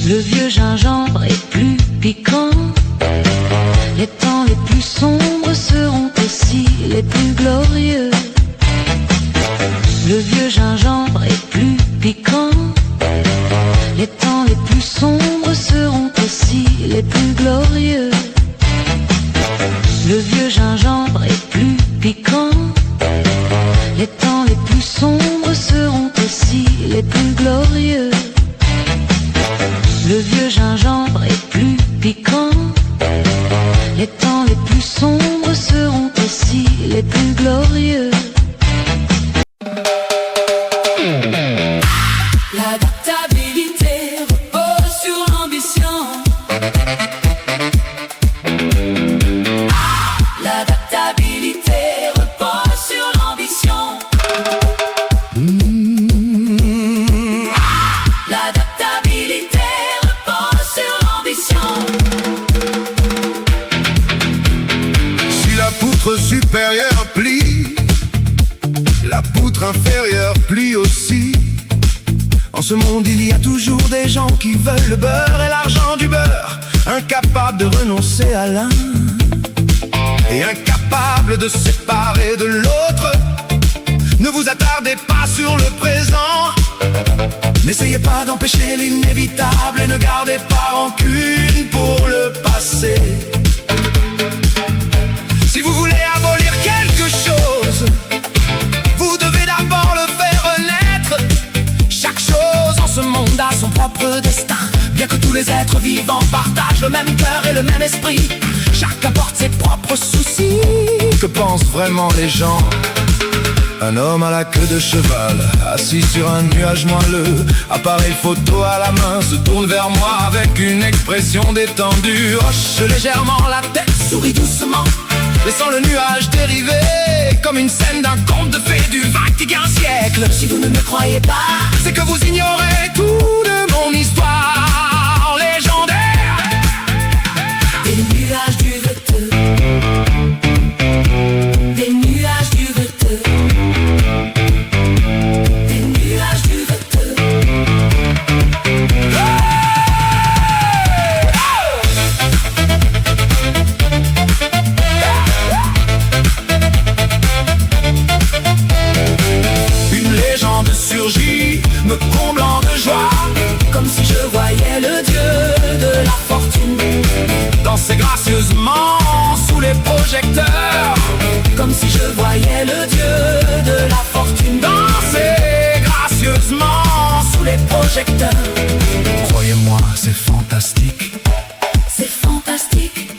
Le vieux gingembre est plus piquant. Les temps les plus sombres seront aussi les plus glorieux. Le vieux gingembre est plus piquant. Les temps les plus sombres seront aussi les plus glorieux. Le vieux gingembre est plus piquant. Les temps les plus sombres seront aussi les plus glorieux. Le vieux gingembre est plus piquant. Les temps les plus sombres seront aussi les plus glorieux. L'adaptabilité repose sur l'ambition. L'adaptabilité repose sur l'ambition. L'adaptabilité repose sur l'ambition. Si la poutre supérieure plie, la poutre inférieure plie aussi. En ce monde il y a toujours des gens qui veulent le beurre et l'argent du beurre, incapables de renoncer à l'un et incapables de se séparer de l'autre. Ne vous attardez pas sur le présent, n'essayez pas d'empêcher l'inévitable et ne gardez pas rancune pour le passé. Si vous voulez abolir quelque chose, vous devez d'abord le faire renaître. Chaque chose en ce monde a son propre destin. Bien que tous les êtres vivants partagent le même cœur et le même esprit, chacun porte ses propres soucis. Que pensent vraiment les gens? Un homme à la queue de cheval, assis sur un nuage moelleux, appareil photo à la main, se tourne vers moi avec une expression détendue. Hoche légèrement la tête, sourit doucement, laissant le nuage dériver comme une scène d'un conte de fées du XXe siècle. Si vous ne me croyez pas, c'est que vous ignorez tout de mon histoire légendaire. Des nuages du veteux, des nuages du veteux, des nuages du veteux. Une légende surgit, me comblant de joie, Comme si je voyais le dieu de la fortune danser gracieusement sous les projecteurs. Comme si je voyais le dieu de la fortune Danser gracieusement sous les projecteurs. Croyez-moi, c'est fantastique, C'est fantastique,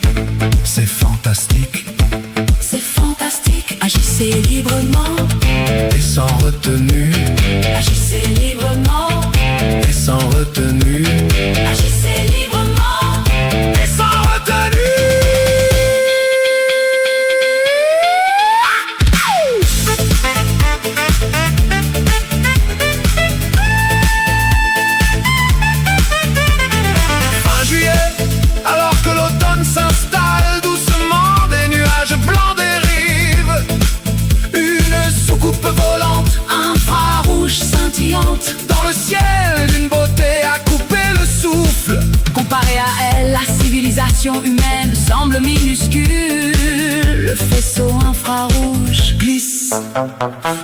c'est fantastique. c'est fantastique. Agissez librement, Et sans retenue, agissez librement, et sans retenue, agissez librement. et sans retenue. Fin juillet, alors que l'automne s'installe doucement, des nuages blancs dérivent. Une soucoupe volante Infrarouge scintillante, dans le ciel, d'une beauté à couper le souffle. comparée à elle, la civilisation humaine semble minuscule. Le faisceau infrarouge Glisse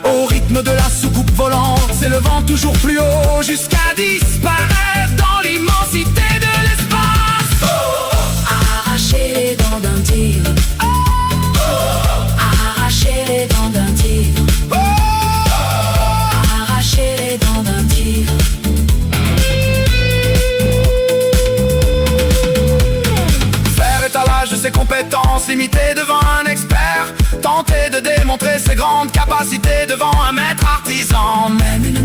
au rythme de la soucoupe volante, s'élevant toujours plus haut jusqu'à disparaître dans l'immensité de l'espace. arracher les dents d'un tigre, arracher les dents d'un tigre, arracher les dents d'un tigre. Faire étalage de ses compétences limitées devant un expert, tenter de démontrer ses grandes capacités devant un maître artisan. Même une